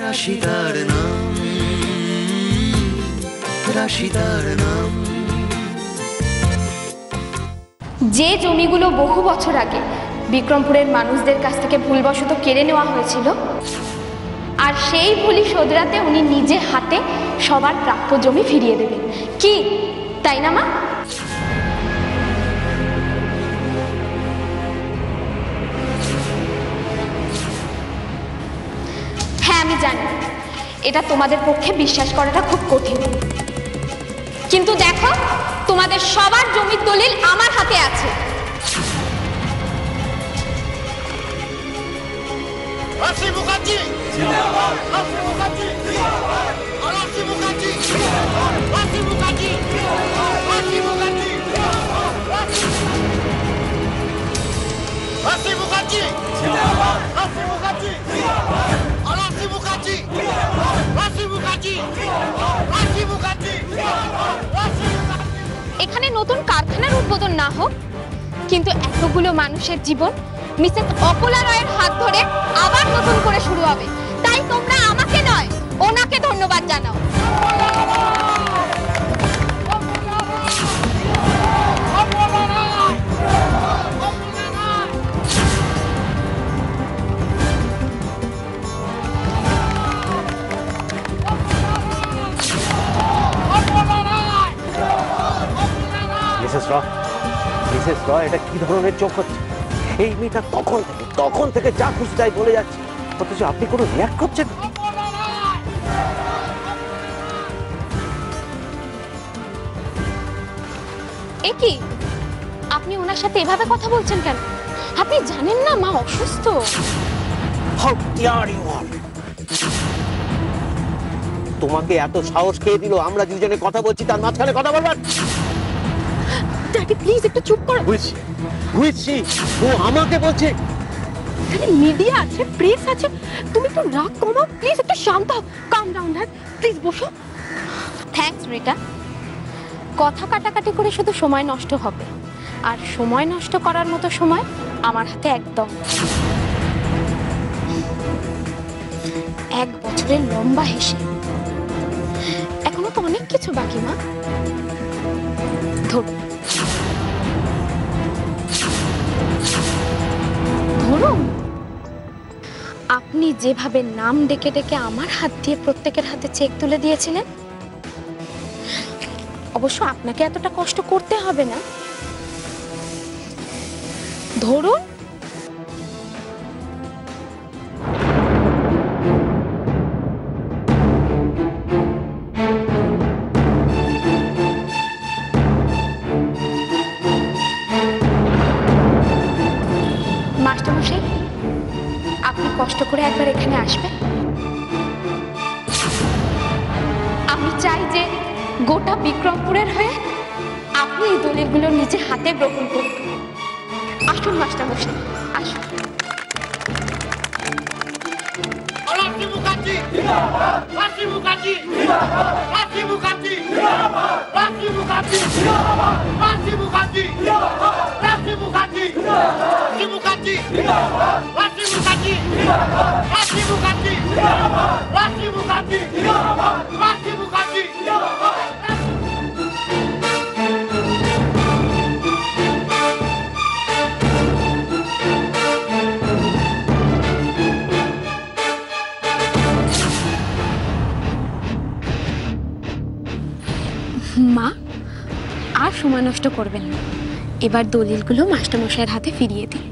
রাশিদার নাম, রাশিদার নাম। যে জমিগুলো বহু বছর আগে বিক্রমপুরের মানুষদের কাছ থেকে ভুলবশত কেড়ে নেওয়া হয়েছিল, আর সেই ভুলই শোধরাতে উনি নিজে হাতে সবার প্রাপ্য জমি ফিরিয়ে দেবেন। কি তাই না মা? হ্যাঁ, আমি জানি এটা তোমাদের পক্ষে বিশ্বাস করাটা খুব কঠিন, কিন্তু দেখো তোমাদের সবার জমির দলিল আমার হাতে আছে। রাশি মুখার্জি জিন্দাবাদ, রাশি মুখার্জি জিন্দাবাদ, রাশি মুখার্জি জিন্দাবাদ, রাশি মুখার্জি জিন্দাবাদ, রাশি মুখার্জি জিন্দাবাদ, রাশি মুখার্জি জিন্দাবাদ, রাশি মুখার্জি জিন্দাবাদ, রাশি মুখার্জি জিন্দাবাদ, রাশি মুখার্জি জিন্দাবাদ, রাশি মুখার্জি জিন্দাবাদ, রাশি মুখার্জি। এখানে নতুন কারখানার উদ্বোধন না হোক, কিন্তু এতগুলো মানুষের জীবন মিসেস অপলা রায়ের হাত ধরে আবার নতুন করে শুরু হবে। তাই তোমরা আমাকে নয়, ওনাকে ধন্যবাদ জানাও। মিসেস রয়, এটা কি ধরনের চোখ হচ্ছে? এই মেয়েটা তখন থেকে যা খুশি তাই বলে যাচ্ছে, অথচ আপনি কোনো রিয়াক্ট করছেন। এ কি, আপনি ওনার সাথে এভাবে কথা বলছেন কেন? আপনি জানেন না মা অসুস্থ? How dare you all? তোমাকে এত সাহস খেয়ে দিল, আমরা দুজনে কথা বলছি তার মাঝখানে কথা বলবেন? ড্যাডি প্লিজ একটু চুপ করো। বুঝছি, ও আমাকে বলছে। মিডিয়া আছে, প্রেস আছে, তুমি একটু রাগ কমাও প্লিজ, একটু শান্ত হও, কাম ডাউন ড্যাড, প্লিজ বসো। থ্যাঙ্কস রিটা। কথা কাটাকাটি করে শুধু সময় নষ্ট হবে, আর সময় নষ্ট করার মতো সময় আমার হাতে একদম। 1 বছরের লম্বা হিসেব, এখনো তো অনেক কিছু বাকি মা। ধরুন আপনি যেভাবে নাম ডেকে ডেকে আমার হাত দিয়ে প্রত্যেকের হাতে চেক তুলে দিয়েছিলেন, অবশ্য আপনাকে এতটা কষ্ট করতে হবে না। ধরুন মাস্টারমশাই, আপনি কষ্ট করে একবার এখানে আসবেন। আমি চাই যে গোটা বিক্রমপুরের হয়ে আপনি এই দলিলগুলো নিজে হাতে গ্রহণ করুন। আসুন মাস্টারমশাই, আসুন। রাশি মুখার্জি জিন্দাবাদ, রাশি মুখার্জি জিন্দাবাদ, রাশি মুখার্জি জিন্দাবাদ, রাশি মুখার্জি জিন্দাবাদ, রাশি মুখার্জি জিন্দাবাদ, রাশি মুখার্জি জিন্দাবাদ, রাশি মুখার্জি জিন্দাবাদ, রাশি মুখার্জি জিন্দাবাদ, রাশি মুখার্জি জিন্দাবাদ, রাশি মুখার্জি জিন্দাবাদ, রাশি মুখার্জি জিন্দাবাদ। মা, আর সময় নষ্ট করবেন না, এবার দলিলগুলো মাস্টারমশাইয়ের হাতে ফিরিয়ে দিন।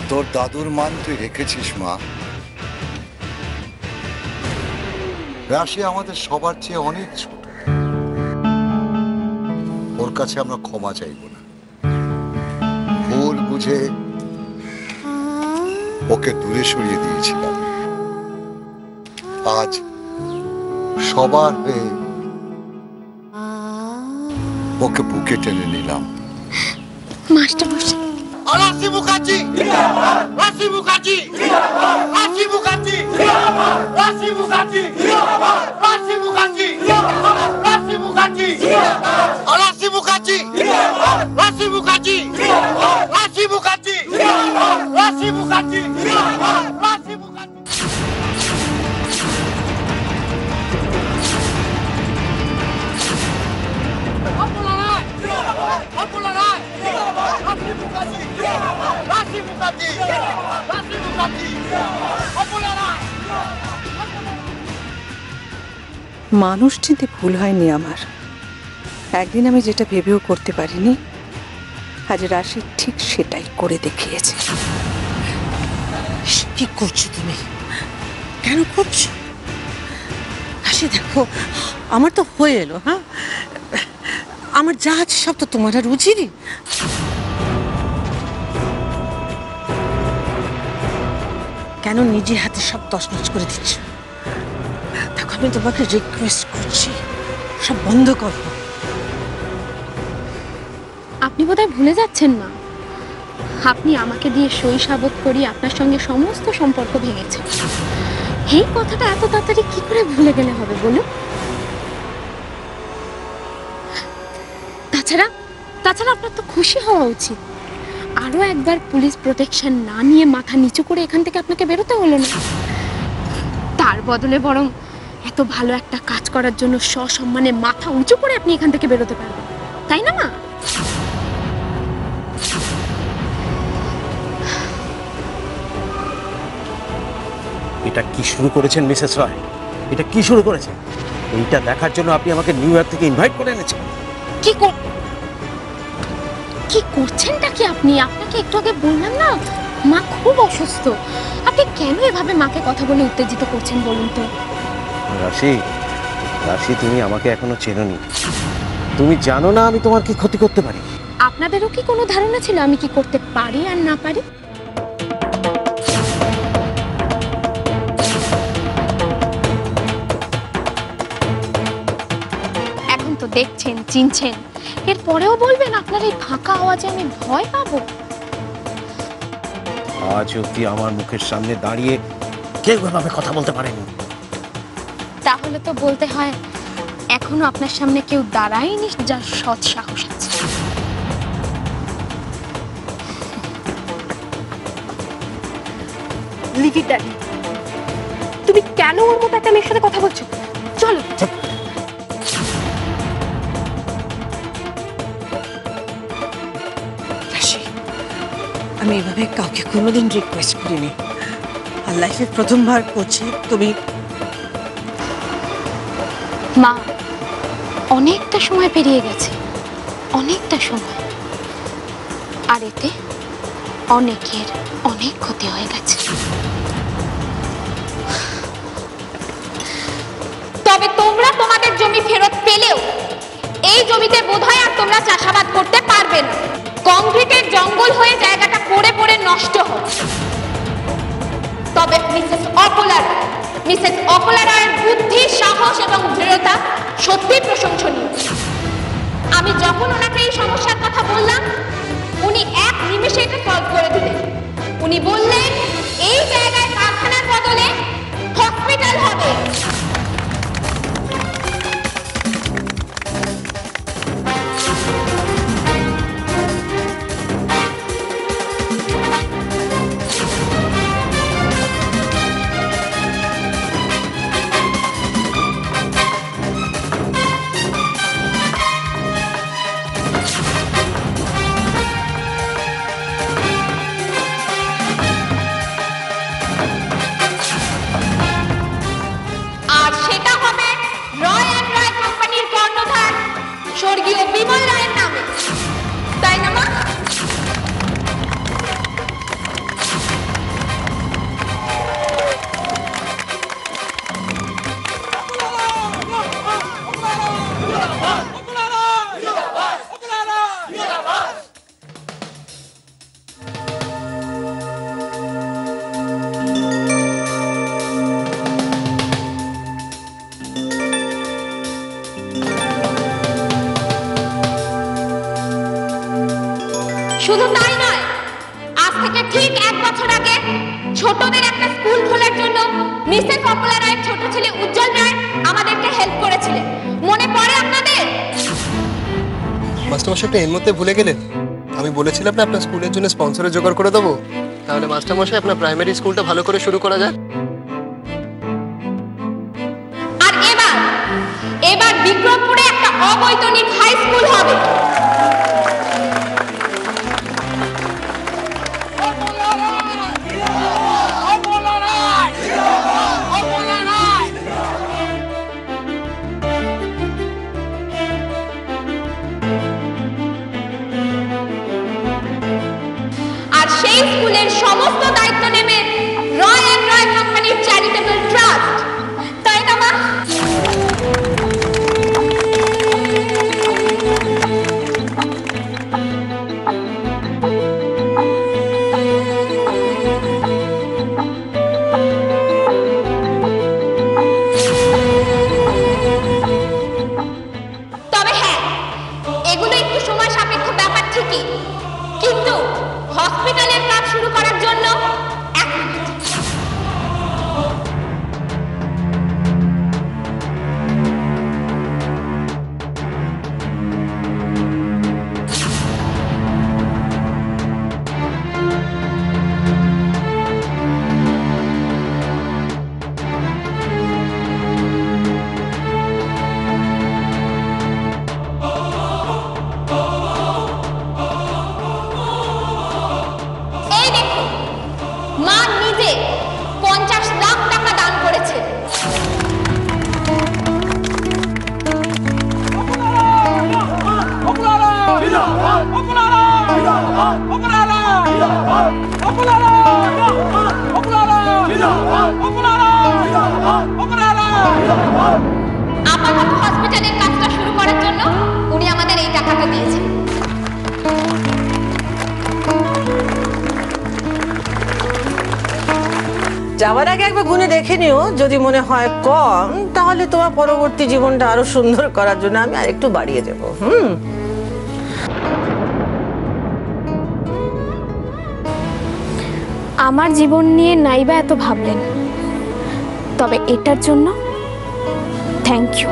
তোর দাদুর মান তুই রেখেছিস মা, রাশি আমাদের সবার চেয়ে অনেক ছোট, ওর কাছে আমরা ক্ষমা চাইব না। ভুল বুঝে ওকে দূরে সরিয়ে দিয়েছিলাম, আজ সবার হয়ে ওকে বুকে টেনে নিলাম। মাস্টার মশাই, রাশি মুখার্জি, রাশি মুখার্জি, রাশি মুখার্জি, রাশি মুখার্জি, রাশি মুখার্জি, রাশি মুখার্জি, রাশি মুখার্জি, রাশি মুখার্জি, রাশি মুখার্জি, রাশি মুখার্জি, রাশি মুখার্জি। মানুষ চিনতে ভুল হয়নি আমার। একদিন আমি যেটা ভেবেও করতে পারিনি, আজ রাশি ঠিক সেটাই করে দেখিয়েছে। কি করছো তুমি? কেন করছো? রাশি দেখো, আমার তো হয়ে এলো। হ্যাঁ, আমার যা আছে সব তো তোমার আর রুচিরই। কেন নিজের হাতে সব তছনছ করে দিচ্ছ? দেখো, আমি তোমাকে রিকোয়েস্ট করছি, সব বন্ধ করো। আপনি বোধহয় ভুলে যাচ্ছেন না, আপনি আমাকে দিয়ে সই সাবত করিয়ে আপনার সঙ্গে সমস্ত সম্পর্ক ভেঙেছেন। এই কথাটা এত তাড়াতাড়ি কি করে ভুলে গেলে হবে বলুন? তাছাড়া আপনার তো খুশি হওয়া উচিত। আরো একবার পুলিশ প্রোটেকশন না নিয়ে মাথা নিচু করে এখান থেকে আপনাকে বেরোতে হলো না। তার বদলে বরং এত ভালো একটা কাজ করার জন্য সসম্মানে মাথা উঁচু করে আপনি এখান থেকে বেরোতে পারবেন, তাই না মা? এটা কি শুরু করেছেন মিসেস রয়? এটা কি শুরু করেছেন? এইটা দেখার জন্য আপনি আমাকে নিউ ইয়র্ক থেকে ইনভাইট করে এনেছেন? কি করছেনটা কি আপনি? আপনাকে একটু আগে বললাম না, মা খুব অসুস্থ। আপনি কেন এভাবে মাকে কথা বলে উত্তেজিত করছেন বলুন তো? রাশি, তুমি আমাকে এখনো চেনোনি। তুমি জানো না আমি তোমার কি ক্ষতি করতে পারি। আপনাদেরও কি কোনো ধারণা ছিল আমি কি করতে পারি আর না পারি? এখন তো দেখছেন, চিনছেন, এরপরেও বলবেন আপনার এই ফাঁকা আওয়াজে আমি ভয় পাবো? আজ অব্দি আমার মুখের সামনে দাঁড়িয়ে কেউ এভাবে কথা বলতে পারেনি। তাহলে তো বলতে হয় এখনো আপনার সামনে কেউ দাঁড়ায়নি যার সৎ সাহস আছে। Leave it that. তুমি কেন ওর মতো একটা মেয়ের সাথে কথা বলছো? চলো। আমি এভাবে কাউকে কোনোদিন রিকোয়েস্ট করিনি, আর লাইফে প্রথমবার করছি। তুমি মা, অনেকটা সময় পেরিয়ে গেছে, অনেকটা সময়, আর এতে অনেকের অনেক ক্ষতি হয়ে গেছে। তবে তোমরা তোমাদের জমি ফেরত পেলেও এই জমিতে বোধহয় আর তোমরা চাষাবাদ করতে পারবে না। কংক্রিটের জঙ্গল হয়ে জায়গাটা পড়ে পড়ে নষ্ট হচ্ছে। তবে মিসেস অকোলা রায়ের বুদ্ধি, সাহস এবং দৃঢ়তা সত্যি প্রশংসনীয়। আমি যখন ওনাকে এই সমস্যার কথা বললাম, উনি এক নিমেষে এটা সলভ করে দিলেন। উনি বললেন এই জায়গায় কারখানার বদলে হসপিটাল হবে। স্বর্গীয় বিমল রায়ের নামে, তাই না মা? শুধু তাই নয়, আজ থেকে ঠিক 1 বছর আগে ছোটদের একটা স্কুল খোলার জন্য মিসেস পপুলার রায়ের ছোট ছেলে উজ্জ্বল রায় আমাদেরকে হেল্প করেছিলেন। মনে পড়ে আপনাদের? মাস্টারমশাই আপনি এর মধ্যে ভুলে গেলেন, আমি বলেছিলাম না আপনার স্কুলের জন্য স্পন্সরের জোগাড় করে দেবো। তাহলে মাস্টারমশাই আপনার প্রাইমারি স্কুলটা ভালো করে শুরু করা যায়। আর এবার বিক্রমপুরে একটা অবৈতনিক হাই স্কুল হবে। আর সেই স্কুলের সমস্ত দায়িত্ব নেবে রয় অ্যান্ড রয় কোম্পানির চ্যারিটেবল ট্রাস্ট, তাই না মা? তবে হ্যাঁ, এগুলো একটু সময় সাপেক্ষ ব্যাপার ঠিকই, কিন্তু হসপিটালের কাজ শুরু করার জন্য মা নিজে 50 লাখ টাকা দান করেছে। আপাতত হসপিটালের কাজটা শুরু করার জন্য উনি আমাদের এই টাকাটা দিয়েছেন। যাওয়ার আগে একবার গুনে দেখে নিও, যদি মনে হয় কম তাহলে তোমার পরবর্তী জীবনটা আরো সুন্দর করার জন্য আমি আরেকটু বাড়িয়ে দেবো। আমার জীবন নিয়ে নাইবা এত ভাবলেন, তবে এটার জন্য থ্যাংক ইউ।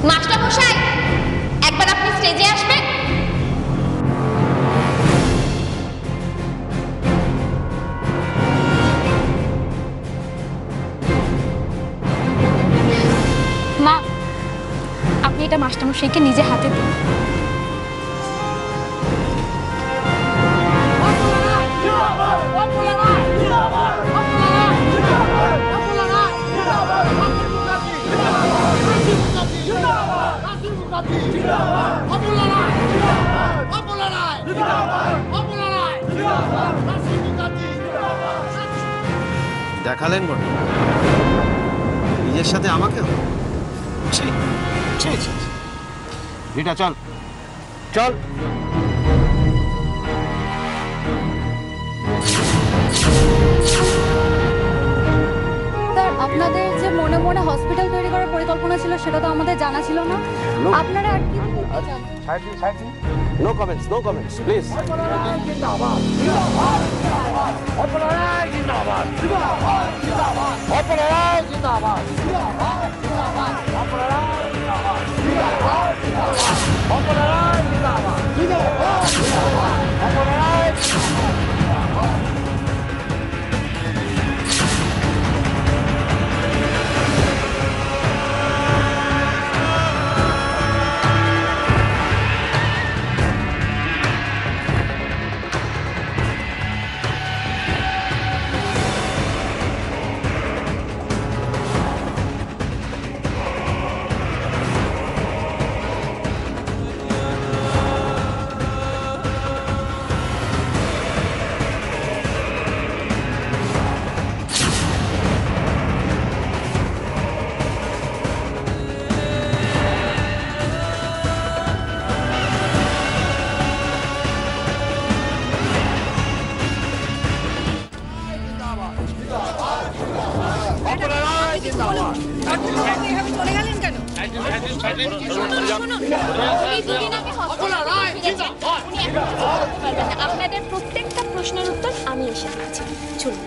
মাস্টার মশাই, একবার আপনি স্টেজে আসবেন? মা, আপনি এটা মাস্টারমশাইকে নিজে হাতে দিন। দেখালেন বটে, নিজের সাথে আমাকে রিটা চল চল। আপনাদের যে মনে মনে হসপিটাল তৈরি করার পরিকল্পনা ছিল সেটা তো আমাদের জানা ছিল না। আপনারা আর কি বলতে চান? No comments, no comments please. চলে গেলেন কেন? আপনাদের প্রত্যেকটা প্রশ্নের উত্তর আমি এসে দিচ্ছি। চলুন।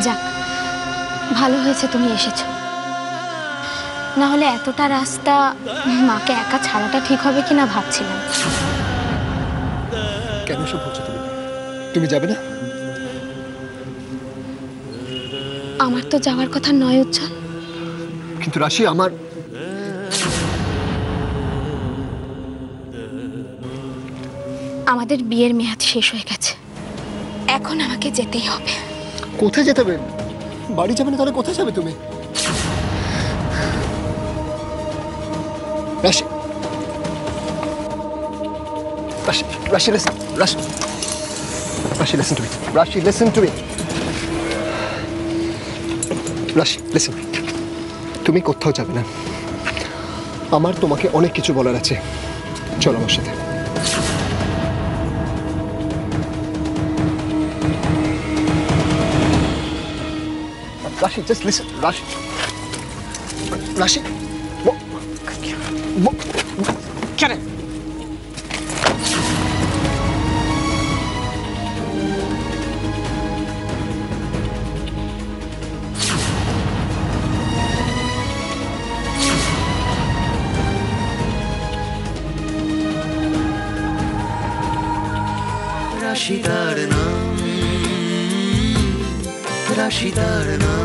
যাক, ভালো হয়েছে তুমি এসেছো, না হলে এতটা রাস্তা মাকে একা ছাড়াটা ঠিক হবে কিনা ভাবছিলাম। কেন সব বলছো তুমি? তুমি যাবে না? আমার তো যাওয়ার কথা নয় উজ্জ্বল। কিন্তু রাশি, আমার আমাদের বিয়ের মেয়াদ শেষ হয়ে গেছে, এখন আমাকে যেতেই হবে। কোথায় যেতে হবে? বাড়ি যাবে না তাহলে কোথায় যাবে তুমি? রাশি, রাশি, রাশি, listen, রাশি, রাশি, listen to me. রাশি, listen to me. রাশি, listen. তুমি কোথাও যাবে না, আমার তোমাকে অনেক কিছু বলার আছে। চলো আমার সাথে। Rashi, just listen. Rashi. Rashi. What? Get it. রাশি তার নাম, রাশি তার নাম।